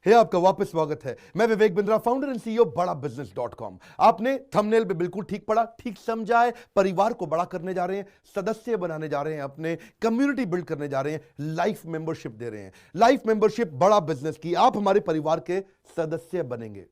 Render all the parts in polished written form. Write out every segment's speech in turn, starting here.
आपका वापस स्वागत है। मैं Vivek Bindra, founder and CEO बड़ा बिजनेस.com। आपने थंबनेल पे बिल्कुल ठीक पढ़ा, ठीक समझा है। परिवार को बड़ा करने जा रहे हैं, सदस्य बनाने जा रहे हैं, अपने कम्युनिटी बिल्ड करने जा रहे हैं, लाइफ मेंबरशिप दे रहे हैं। लाइफ मेंबरशिप बड़ा बिजनेस की, आप हमारे परिवार के सदस्य बनेंगे।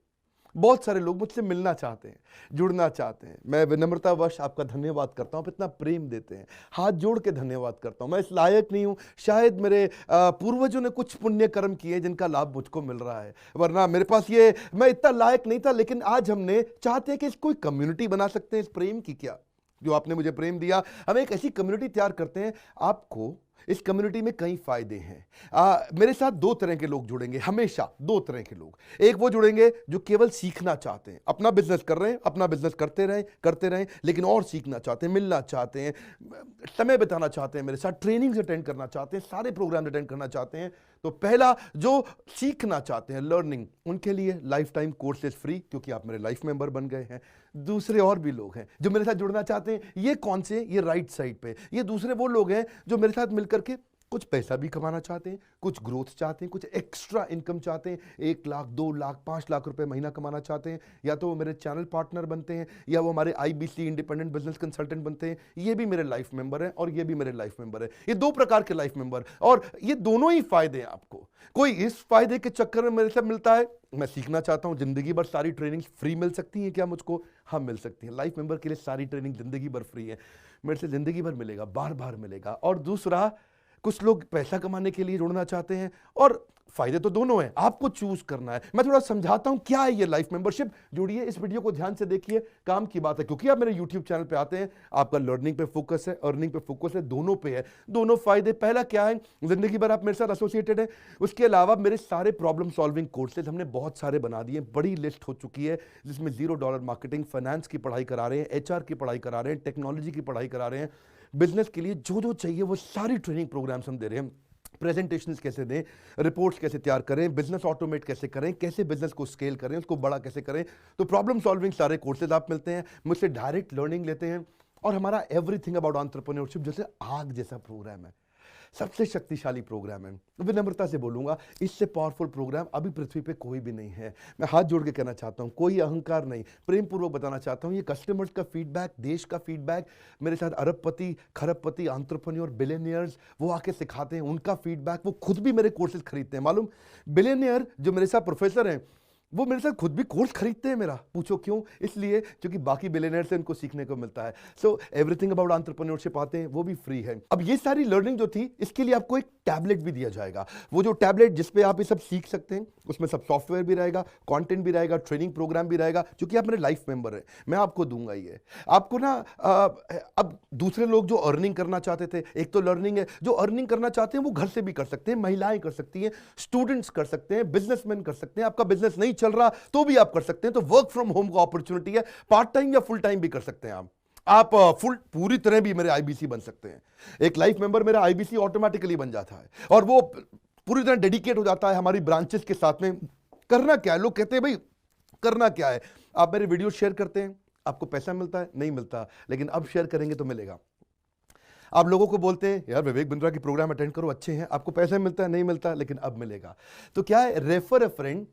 बहुत सारे लोग मुझसे मिलना चाहते हैं, जुड़ना चाहते हैं। मैं विनम्रतावश आपका धन्यवाद करता हूं, आप इतना प्रेम देते हैं, हाथ जोड़ के धन्यवाद करता हूं। मैं इस लायक नहीं हूं, शायद मेरे पूर्वजों ने कुछ पुण्य कर्म किए जिनका लाभ मुझको मिल रहा है, वरना मेरे पास ये मैं इतना लायक नहीं था। लेकिन आज हमने चाहते हैं कि इस कोई कम्युनिटी बना सकते हैं। इस प्रेम की क्या, जो आपने मुझे प्रेम दिया, हम एक ऐसी कम्युनिटी तैयार करते हैं। आपको इस कम्युनिटी में कई फायदे हैं। मेरे साथ दो तरह के लोग जुड़ेंगे, हमेशा दो तरह के लोग। एक वो जुड़ेंगे जो केवल सीखना चाहते हैं, अपना बिजनेस कर रहे हैं, अपना बिजनेस करते रहें, लेकिन और सीखना चाहते हैं, मिलना चाहते हैं, समय बिताना चाहते हैं, मेरे साथ ट्रेनिंग्स अटेंड करना चाहते हैं, सारे प्रोग्राम अटेंड करना चाहते हैं। तो पहला, जो सीखना चाहते हैं, लर्निंग, उनके लिए लाइफ टाइम कोर्सेज फ्री, क्योंकि आप मेरे लाइफ मेंबर बन गए हैं। दूसरे और भी लोग हैं जो मेरे साथ जुड़ना चाहते हैं। ये कौन से? ये राइट साइड पे, ये दूसरे वो लोग हैं जो मेरे साथ मिलकर के कुछ पैसा भी कमाना चाहते हैं, कुछ ग्रोथ चाहते हैं, कुछ एक्स्ट्रा इनकम चाहते हैं, 1 लाख, 2 लाख, 5 लाख रुपए महीना कमाना चाहते हैं। या तो वो मेरे चैनल पार्टनर बनते हैं, या वो हमारे आईबीसी इंडिपेंडेंट बिजनेस कंसल्टेंट बनते हैं। ये भी मेरे लाइफ मेंबर हैं और ये भी मेरे लाइफ मेंबर है। ये दो प्रकार के लाइफ मेंबर, और ये दोनों ही फायदे हैं आपको। कोई इस फायदे के चक्कर में मेरे से मिलता है, मैं सीखना चाहता हूं, जिंदगी भर सारी ट्रेनिंग फ्री मिल सकती है क्या मुझको? हाँ, मिल सकती है। लाइफ मेंबर के लिए सारी ट्रेनिंग जिंदगी भर फ्री है, मेरे से जिंदगी भर मिलेगा, बार बार मिलेगा। और दूसरा, कुछ लोग पैसा कमाने के लिए जुड़ना चाहते हैं, और फायदे तो दोनों हैं, आपको चूज करना है। मैं थोड़ा समझाता हूं क्या है ये लाइफ मेंबरशिप। जुड़िए, इस वीडियो को ध्यान से देखिए, काम की बात है। क्योंकि आप मेरे यूट्यूब चैनल पे आते हैं, आपका लर्निंग पे फोकस है, अर्निंग पे फोकस है, दोनों पे है, दोनों फायदे। पहला क्या है, जिंदगी भर आप मेरे साथ एसोसिएटेड हैं। उसके अलावा मेरे सारे प्रॉब्लम सॉल्विंग कोर्सेज हमने बहुत सारे बना दिए, बड़ी लिस्ट हो चुकी है, जिसमें $0 मार्केटिंग, फाइनेंस की पढ़ाई करा रहे हैं, एचआर की पढ़ाई करा रहे हैं, टेक्नोलॉजी की पढ़ाई करा रहे हैं। बिजनेस के लिए जो जो चाहिए वो सारी ट्रेनिंग प्रोग्राम्स हम दे रहे हैं। प्रेजेंटेशंस कैसे दें, रिपोर्ट्स कैसे तैयार करें, बिजनेस ऑटोमेट कैसे करें, कैसे बिजनेस को स्केल करें, उसको बड़ा कैसे करें। तो प्रॉब्लम सॉल्विंग सारे कोर्सेज आप मिलते हैं, मुझसे डायरेक्ट लर्निंग लेते हैं। और हमारा एवरीथिंग अबाउट एंटरप्रेन्योरशिप जैसे आग जैसा प्रोग्राम है, सबसे शक्तिशाली प्रोग्राम है। विनम्रता से बोलूंगा, इससे पावरफुल प्रोग्राम अभी पृथ्वी पे कोई भी नहीं है। मैं हाथ जोड़ के कहना चाहता हूं, कोई अहंकार नहीं, प्रेम पूर्वक बताना चाहता हूं, ये कस्टमर्स का फीडबैक, देश का फीडबैक, मेरे साथ अरबपति, खरबपति, एंटरप्रेन्योर, बिलियनियर्स, वो आके सिखाते हैं, उनका फीडबैक, वो खुद भी मेरे कोर्सेज खरीदते हैं। मालूम, बिलियनियर जो मेरे साथ प्रोफेसर हैं, वो मेरे साथ खुद भी कोर्स खरीदते हैं मेरा। पूछो क्यों? इसलिए क्योंकि बाकी बिलियनियर से इनको सीखने को मिलता है। सो एवरीथिंग अबाउट एंटरप्रेन्योरशिप आते हैं, वो भी फ्री है। अब ये सारी लर्निंग जो थी, इसके लिए आपको एक टैबलेट भी दिया जाएगा। वो जो टैबलेट जिसपे आप ये सब सीख सकते हैं, उसमें सब सॉफ्टवेयर भी रहेगा, कंटेंट भी रहेगा, ट्रेनिंग प्रोग्राम भी रहेगा। क्योंकि आप मेरे लाइफ मेंबर हैं, मैं आपको दूंगा ये। आपको ना अब दूसरे लोग जो अर्निंग करना चाहते थे, एक तो लर्निंग है, जो अर्निंग करना चाहते हैं वो घर से भी कर सकते हैं, महिलाएं कर सकती हैं, स्टूडेंट्स कर सकते हैं, बिजनेसमैन कर सकते हैं। आपका बिजनेस नहीं चल रहा तो भी आप कर सकते हैं। तो वर्क फ्रॉम होम का अपॉर्चुनिटी है, पार्ट टाइम या फुल टाइम भी कर सकते हैं आप फुल पूरी तरह भी मेरे आईबीसी बन सकते हैं। एक लाइफ मेंबर मेरा आईबीसी ऑटोमेटिकली बन जाता है, और वो पूरी तरह डेडिकेट हो जाता है हमारी ब्रांचेस के साथ में। करना क्या है, लोग कहते हैं भाई करना क्या है, आप मेरे वीडियो शेयर करते हैं, आपको पैसा मिलता है? नहीं मिलता, लेकिन अब शेयर करेंगे तो मिलेगा। आप लोगों को बोलते हैं यार विवेक बिंद्रा की प्रोग्राम अटेंड करो, अच्छे हैं, आपको पैसा मिलता है? नहीं मिलता, लेकिन अब मिलेगा। तो क्या है, refer a friend,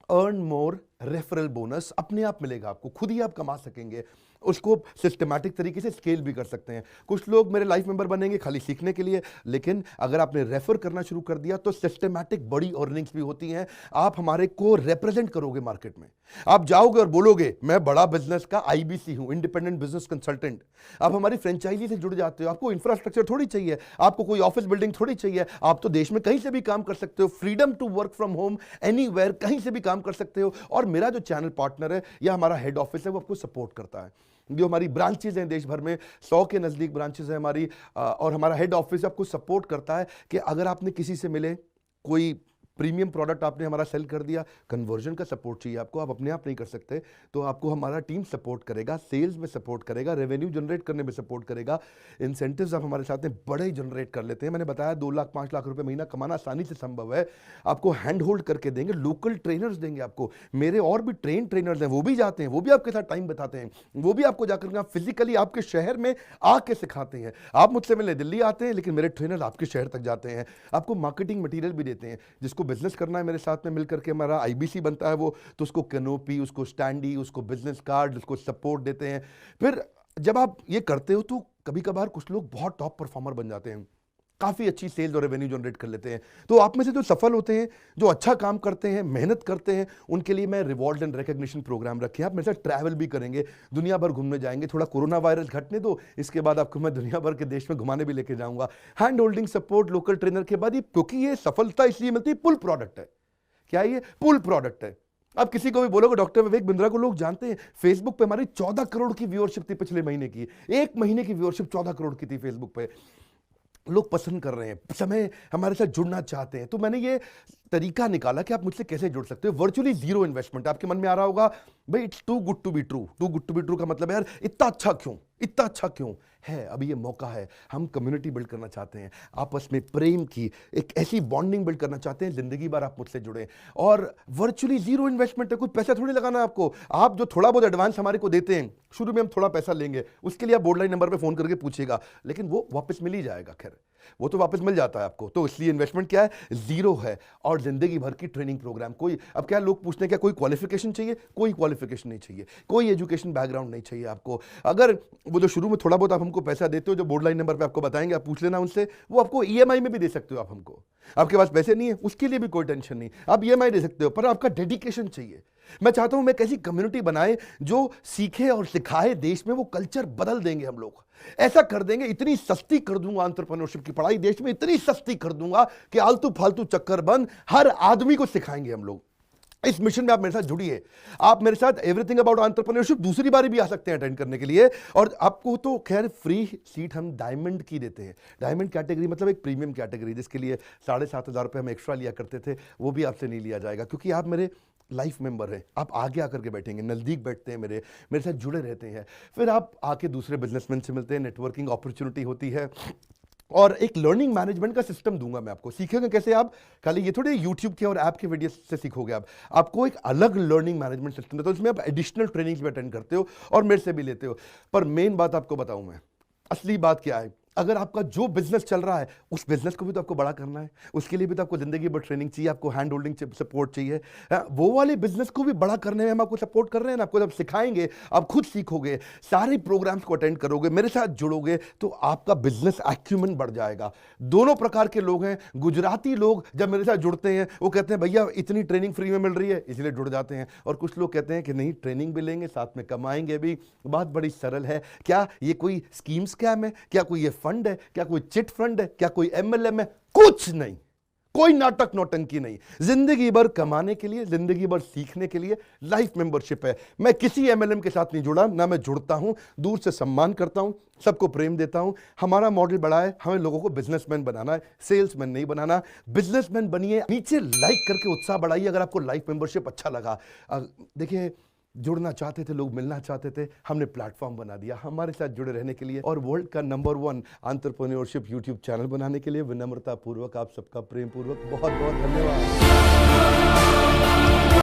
earn more, referral bonus अपने आप मिलेगा आपको, खुद ही आप कमा सकेंगे। उसको सिस्टमैटिक तरीके से स्केल भी कर सकते हैं। कुछ लोग मेरे लाइफ मेंबर बनेंगे खाली सीखने के लिए, लेकिन अगर आपने रेफर करना शुरू कर दिया तो सिस्टमैटिक बड़ी अर्निंग्स भी होती हैं। आप हमारे को रिप्रेजेंट करोगे मार्केट में, आप जाओगे और बोलोगे मैं बड़ा बिजनेस का आईबीसी हूं, इंडिपेंडेंट बिजनेस कंसल्टेंट। आप हमारी फ्रेंचाइजी से जुड़ जाते हो, आपको इंफ्रास्ट्रक्चर थोड़ी चाहिए, आपको कोई ऑफिस बिल्डिंग थोड़ी चाहिए, आप तो देश में कहीं से भी काम कर सकते हो, freedom to work from home, anywhere, कहीं से भी काम कर सकते हो। और मेरा जो चैनल पार्टनर है या हमारा हेड ऑफिस है, वो आपको सपोर्ट करता है। जो हमारी ब्रांचेज हैं देश भर में, 100 के नजदीक ब्रांचेज हैं हमारी, और हमारा हेड ऑफिस आपको सपोर्ट करता है कि अगर आपने किसी से मिले, कोई प्रीमियम प्रोडक्ट आपने हमारा सेल कर दिया, कन्वर्जन का सपोर्ट चाहिए आपको, आप अपने आप नहीं कर सकते, तो आपको हमारा टीम सपोर्ट करेगा, सेल्स में सपोर्ट करेगा, रेवेन्यू जनरेट करने में सपोर्ट करेगा, इंसेंटिव्स आप हमारे साथ में बड़े ही जनरेट कर लेते हैं। मैंने बताया 2 लाख 5 लाख रुपए महीना कमाना आसानी से संभव है। आपको हैंड होल्ड करके देंगे, लोकल ट्रेनर्स देंगे आपको, मेरे और भी ट्रेनर्स हैं, वो भी जाते हैं, वो भी आपके साथ टाइम बताते हैं, वो भी आपको जाकर फिजिकली आपके शहर में आके सिखाते हैं। आप मुझसे मिलने दिल्ली आते हैं, लेकिन मेरे ट्रेनर आपके शहर तक जाते हैं, आपको मार्केटिंग मटीरियल भी देते हैं, जिसको बिजनेस करना है मेरे साथ में मिलकर के, हमारा आईबीसी बनता है वो, तो उसको कैनोपी, उसको स्टैंडी, उसको बिजनेस कार्ड, उसको सपोर्ट देते हैं। फिर जब आप ये करते हो तो कभी कभार कुछ लोग बहुत टॉप परफॉर्मर बन जाते हैं, काफ़ी अच्छी सेल्स और रेवेन्यू जनरेट कर लेते हैं। तो आप में से जो सफल होते हैं, जो अच्छा काम करते हैं, मेहनत करते हैं, उनके लिए मैं रिवॉर्ड एंड रिकग्निशन प्रोग्राम रखे हैं। आप मेरे साथ ट्रैवल भी करेंगे, दुनिया भर घूमने जाएंगे। थोड़ा कोरोना वायरस घटने दो, इसके बाद आपको मैं दुनिया भर के देश में घुमाने भी लेके जाऊंगा। Hand holding support, local trainer के बाद, क्योंकि ये सफलता इसलिए मिलती है, पुल प्रोडक्ट है। क्या ये पुल प्रोडक्ट है? आप किसी को भी बोलोगे डॉक्टर विवेक बिंद्रा को लोग जानते हैं, फेसबुक पे हमारी 14 करोड़ की व्यूअरशिप थी पिछले महीने की। एक महीने की व्यूअरशिप 14 करोड़ की थी फेसबुक पे। लोग पसंद कर रहे हैं, समय हमारे साथ जुड़ना चाहते हैं। तो मैंने ये तरीका निकाला कि आप मुझसे कैसे जुड़ सकते हो। Virtually zero investment. आपके मन में आ रहा होगा भाई it's too good to be true. Too good to be true का मतलब है यार इतना अच्छा क्यों, इतना अच्छा क्यों है? अभी ये मौका है, हम कम्युनिटी बिल्ड करना चाहते हैं, आपस में प्रेम की एक ऐसी बॉन्डिंग बिल्ड करना चाहते हैं, जिंदगी भर आप मुझसे जुड़े। और वर्चुअली जीरो इन्वेस्टमेंट है, कुछ पैसा थोड़ी लगाना है आपको। आप जो थोड़ा बहुत एडवांस हमारे को देते हैं, शुरू में हम थोड़ा पैसा लेंगे, उसके लिए आप बोर्ड लाइन नंबर पे फोन करके पूछिएगा, लेकिन वो वापस मिल ही जाएगा। खैर वो तो वापस मिल जाता है आपको। तो इसलिए इन्वेस्टमेंट क्या है? जीरो है। और जिंदगी भर की ट्रेनिंग प्रोग्राम। कोई, अब क्या लोग पूछते हैं क्या कोई क्वालिफिकेशन चाहिए? कोई क्वालिफिकेशन नहीं चाहिए, कोई एजुकेशन बैकग्राउंड नहीं चाहिए आपको। अगर वो जो शुरू में थोड़ा बहुत आप हमको पैसा देते हो, जो बोर्ड लाइन नंबर पे आपको बताएंगे, आप पूछ लेना उनसे, वो आपको ईएमआई में भी दे सकते हो आप हमको। आपके पास पैसे नहीं है उसके लिए भी कोई टेंशन नहीं, आप ईएमआई दे सकते हो, पर आपका डेडिकेशन चाहिए। मैं चाहता हूं मैं एक ऐसी कम्युनिटी बनाए जो सीखे और सिखाए देश में, वो कल्चर बदल देंगे हम लोग। ऐसा कर देंगे, इतनी सस्ती कर दूंगा एंटरप्रेन्योरशिप की पढ़ाई देश में, इतनी सस्ती कर दूंगा कि आलतू फालतू चक्कर बंद, हर आदमी को सिखाएंगे हम लोग। इस मिशन में आप मेरे साथ जुड़िए। आप मेरे साथ एवरीथिंग अबाउट एंटरप्रेन्योरशिप दूसरी बारी भी आ सकते हैं अटेंड करने के लिए। और आपको तो खैर फ्री सीट हम डायमंड की देते हैं। डायमंड कैटेगरी मतलब एक प्रीमियम कैटेगरी, जिसके लिए 7,500 रुपये हम एक्स्ट्रा लिया करते थे, वो भी आपसे नहीं लिया जाएगा, क्योंकि आप मेरे लाइफ मेंबर हैं। आप आगे आकर के बैठेंगे, नज़दीक बैठते हैं, मेरे साथ जुड़े रहते हैं। फिर आप आके दूसरे बिजनेसमैन से मिलते हैं, नेटवर्किंग अपॉर्चुनिटी होती है। और एक लर्निंग मैनेजमेंट का सिस्टम दूंगा मैं आपको। सीखेंगे कैसे? आप खाली ये थोड़े यूट्यूब के और ऐप के वीडियो से सीखोगे, आपको एक अलग लर्निंग मैनेजमेंट सिस्टम देता हूं, इसमें आप एडिशनल ट्रेनिंग्स भी अटेंड करते हो और मेरे से भी लेते हो। पर मेन बात आपको बताऊं मैं, असली बात क्या है, अगर आपका जो बिजनेस चल रहा है उस बिजनेस को भी तो आपको बड़ा करना है, उसके लिए भी तो आपको जिंदगी भर ट्रेनिंग चाहिए, आपको हैंड होल्डिंग सपोर्ट चाहिए। वो वाले बिजनेस को भी बड़ा करने में हम आपको सपोर्ट कर रहे हैं ना। आपको जब सिखाएंगे, आप खुद सीखोगे, सारे प्रोग्राम्स को अटेंड करोगे, मेरे साथ जुड़ोगे, तो आपका बिजनेस एक्यूमेंट बढ़ जाएगा। दोनों प्रकार के लोग हैं। गुजराती लोग जब मेरे साथ जुड़ते हैं वो कहते हैं भैया इतनी ट्रेनिंग फ्री में मिल रही है, इसलिए जुड़ जाते हैं। और कुछ लोग कहते हैं कि नहीं, ट्रेनिंग भी लेंगे, साथ में कमाएंगे भी। बात बड़ी सरल है। क्या ये कोई स्कीम स्कैम है? क्या कोई ये फंड है? क्या कोई चिट फंड है? क्या कोई एमएलएम है? कुछ नहीं, कोई नाटक नौटंकी नहीं। जिंदगी भर कमाने के लिए, जिंदगी भर सीखने के लिए लाइफ मेंबरशिप है। मैं किसी एमएलएम के साथ नहीं जुड़ा, ना मैं जुड़ता हूं। दूर से सम्मान करता हूं, सबको प्रेम देता हूं। हमारा मॉडल बड़ा है, हमें लोगों को बिजनेसमैन बनाना है, सेल्समैन नहीं बनाना। बिजनेसमैन बनिए। नीचे लाइक करके उत्साह बढ़ाइए अगर आपको लाइफ मेंबरशिप अच्छा लगा। देखिए, जुड़ना चाहते थे लोग, मिलना चाहते थे, हमने प्लेटफॉर्म बना दिया हमारे साथ जुड़े रहने के लिए। और वर्ल्ड का नंबर 1 एंटरप्रेन्योरशिप यूट्यूब चैनल बनाने के लिए विनम्रता पूर्वक आप सबका प्रेम पूर्वक बहुत बहुत धन्यवाद।